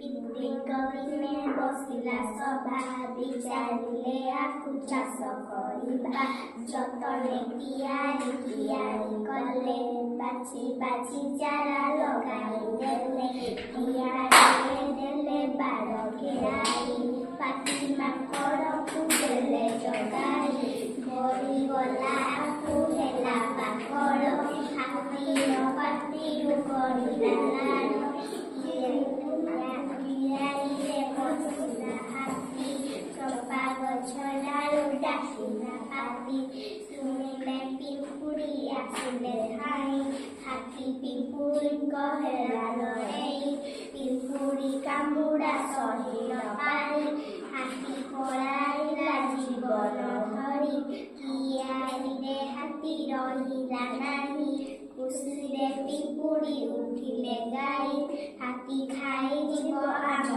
ପିମ୍ପୁଡ଼ିଙ୍କ ଦିନେ ବସିଲା ସଭା ବିଚାରିଲେ ଆକୁ ଚାଷ କରିବା ଯତନେ ତିଆରି କଲେ ବାଛି ବାଛି ଚାରା ଲଗାଇ ଦେଲେ ତିଆରିରେ ଦେଲେ ବାଡ଼ ଘେରାଇ ପାତି ମାଙ୍କଡ଼କୁ ଦେଲେ ଜଗାଇ ବଢ଼ିଗଲା ଆକୁ ହେଲା ପାକଳ ହାତୀର ପାତିରୁ କରିଲା ଲାଳ କିଆରିରେ ବସିଲା ହାତୀ ଚମ୍ପା ଗଛ ଡାଳୁ ଡାକିଲା ହାତୀ ଶୁଣିଲେ ପିମ୍ପୁଡ଼ି ଆସିଲେ ଧାଇଁ ହାତୀ ପିମ୍ପୁଡ଼ିଙ୍କ ହେଲା ଲଢ଼େଇ ପିମ୍ପୁଡ଼ି କାମୁଡ଼ା ସହି ନ ପାରି ହାତୀ ପଳାଇଲା ଜୀବନ ଧରି କିଆରିରେ ହାତୀ ରହିଲା ନାହିଁ ଖୁସିରେ ପିମ୍ପୁଡ଼ି ଉଠିଲେ ଗାଈ ହାତୀ ଖାଇଯିବ ଆମ